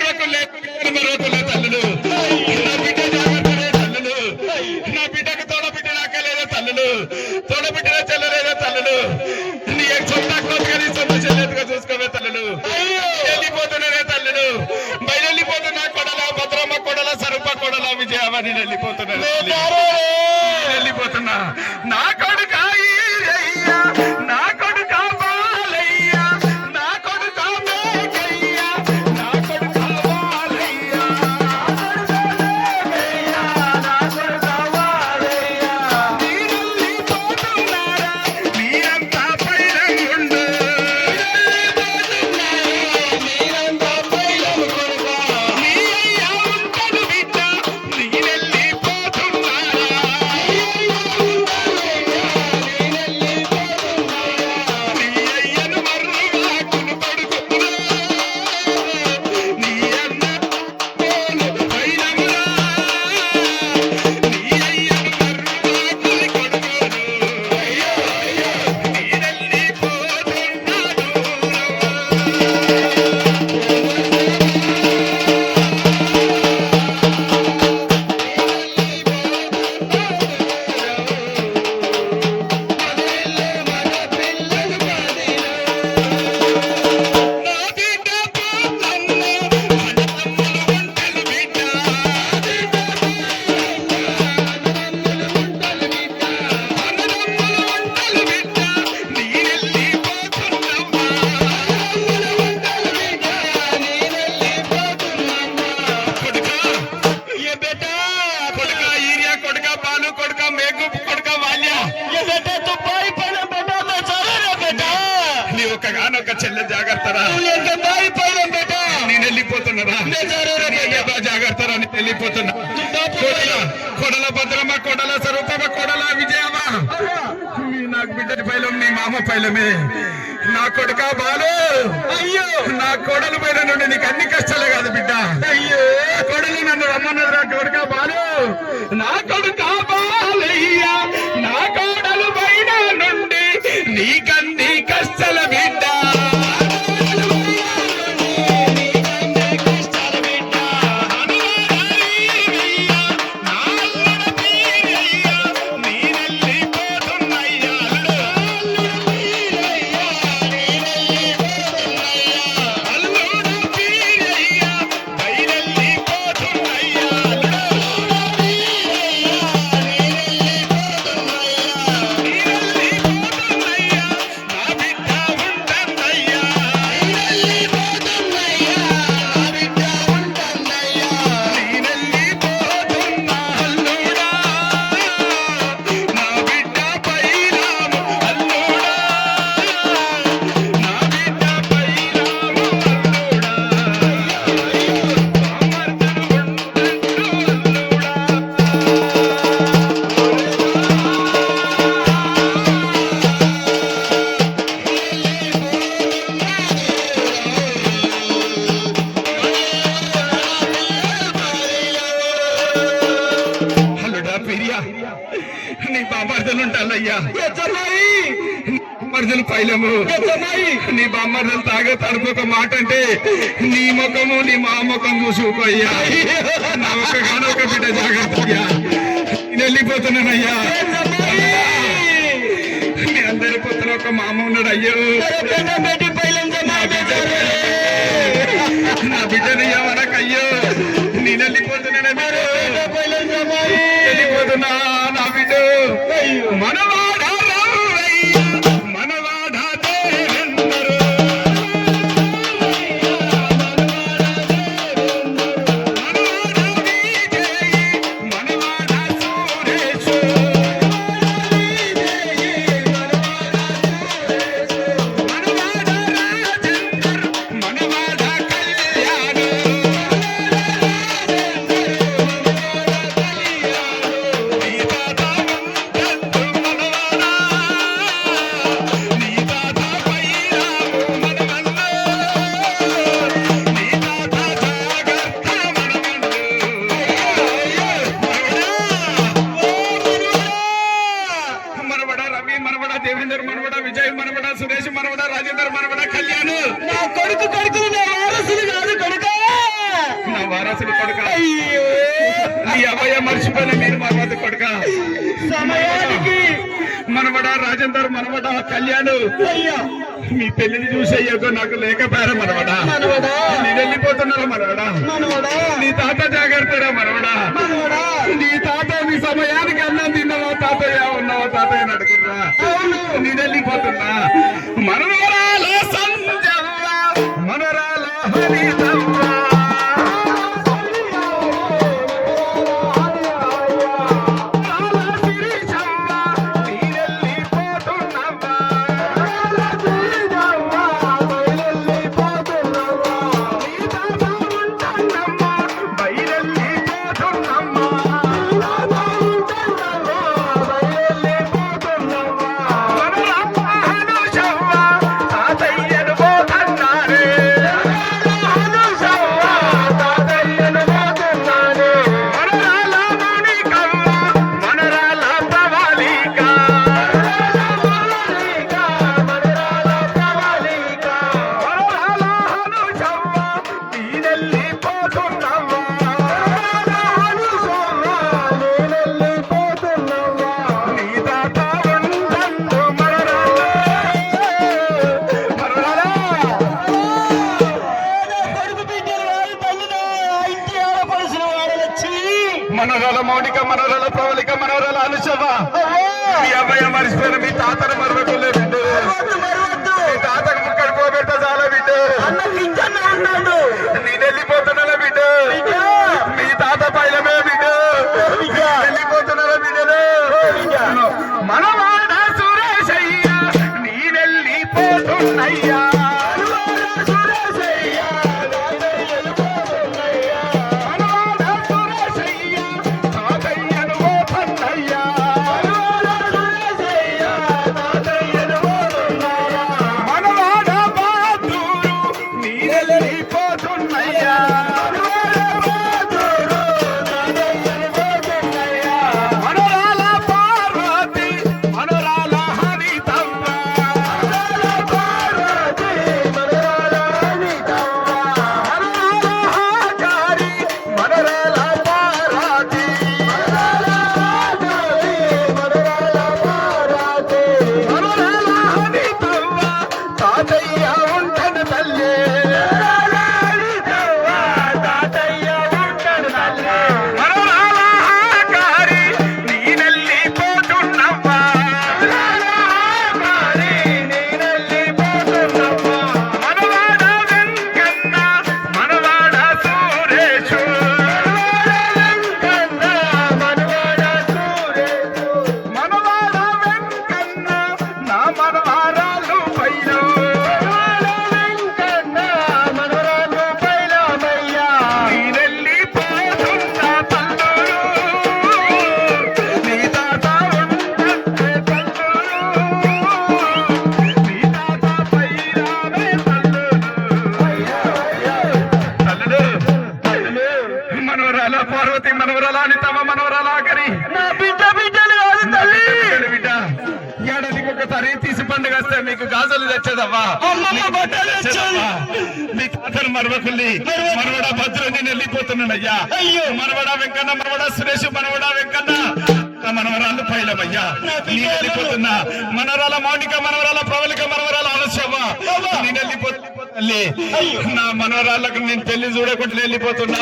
మరొకలే తల్లులు నా బిడ్డ జాగ్రత్తలే తల్లులు నా బిడ్డకు తోడబిడ్డ నాకలేదా తల్లులు తోడబిడ్డల చెల్లలేదా తల్లులు నీ సొంత కోరికని సొంత చెల్లెలుగా చూసుకోవే తల్లులు వెళ్ళిపోతున్నారే తల్లులు బయలుపోతున్నా కొడల భద్రమ్మ కొడల సరుప కొడల విజయవాణి వెళ్ళిపోతున్నా నా కొడుకు నా కొడుకు బాలయ్యా నా కొడుకు మేకయ్యా నా కొడుకు బాలయ్యా నా కొడుకు బాలయ్యా వెళ్ళిపోతున్నారా మీరంతా పైలంగుండు మీరంతా పైలంగుండు నీ అయ్యా ఉంటాడు బిడ్డ నీ వెళ్ళిపోతున్నారా ఒక్కగానొక్క చెల్లె జాగ్రత్తరా నేను వెళ్ళిపోతున్నారా జాగ్రత్తరా అని వెళ్ళిపోతున్నా కొడల భద్రమ్మ కొడల స్వరూపమ్మ కొడల విజయమ్మ నాకు బిడ్డ పైలం నీ మామ పైలమే నా కొడుక బాలు అయ్యో నా కొడలు పైన నుండి నీకు అన్ని కష్టాలే కాదు బిడ్డ అయ్యో కొడలు నన్ను రమ్మన్నది నా కొడుక బాలు నా కొడుక బాలయ్యా నా కొడలు పైన నుండి నీకన్ని కష్టాల బిడ్డ నీ బామర్దలు ఉంటాలయ్యా బామర్దలు పైలము నీ బామర్దలు తాగే తడుపు ఒక మాట అంటే నీ ముఖము నీ మా ముఖం చూసుకోయ్యా నా ఒక్కగానొక్క బిడ్డ జాగ్రత్త అయ్యా నేను వెళ్ళిపోతున్నానయ్యా మీ అందరి పొత్తున ఒక మామ ఉన్నాడు అయ్యో నా బిడ్డని ఎవరకయ్యో నేను వెళ్ళిపోతున్నాను వెళ్ళిపోతున్నా నా బిడ్డ మనవాడా మనవాడా దేవేందరు మనవాడా విజయ్ మనవాడా సురేష్ మనవాడా రాజేందర్ మనవాడా కళ్యాణ్ మనవడ రాజేందర్ మనవడ కళ్యాణ్ మీ పెళ్లిని చూసేయో నాకు లేకపోయారా మనవడా నేను వెళ్ళిపోతున్నారా మనవడా నీ తాత జాగ్రత్తరా మనవడా నీ తాత నీ సమయానికి అన్నం తిన్నావా తాతయ్య ఉన్నావా తాతయ్య అడుగురా నేను వెళ్ళిపోతున్నా మనవరాల సంజవ్వ మనవరాల హరితవ్వ మనోరాల మౌనిక మనోరాల ప్రవళిక మనోరాల అనుషవ మీ అబ్బాయి మర్చిపోయిన మీ తాతను మరవకులే బిడ్డు మీ తాతను ముక్కడి పోబెట్ట చాలా బిడ్డు నేను వెళ్ళిపోతున్నాను బిడ్డు మీ తాత పైలమే బిడ్డు వెళ్ళిపోతున్నారా బిడ్డలు మనవాడ సురేశయ్య నేనెళ్ళిపోతున్నయ్యా పార్వతి మనవరాల అనితమ్మ మనవరాల ఆఖరి నా బిడ్డ బిడ్డలు బిడ్డ ఏడాదికి ఒకసారి తీసి పండుగ వస్తే మీకు గాజులు తెచ్చదవ్వా మీ తాతను మరవకుల్లి మనవడ భద్ర నేను వెళ్ళిపోతున్నానయ్యా మనవడ వెంకన్న మనవడ సురేష్ మనవడ వెంకన్న మనవరాలు పైలమయ్యా నేను వెళ్ళిపోతున్నా మనవరాల మౌనిక మనవరాల ప్రవళిక మనవరాల ఆలస్యవ్వ నేను వెళ్ళిపోతున్నా నా మనవరాళ్ళకు నేను పెళ్లి చూడకుండా వెళ్ళిపోతున్నా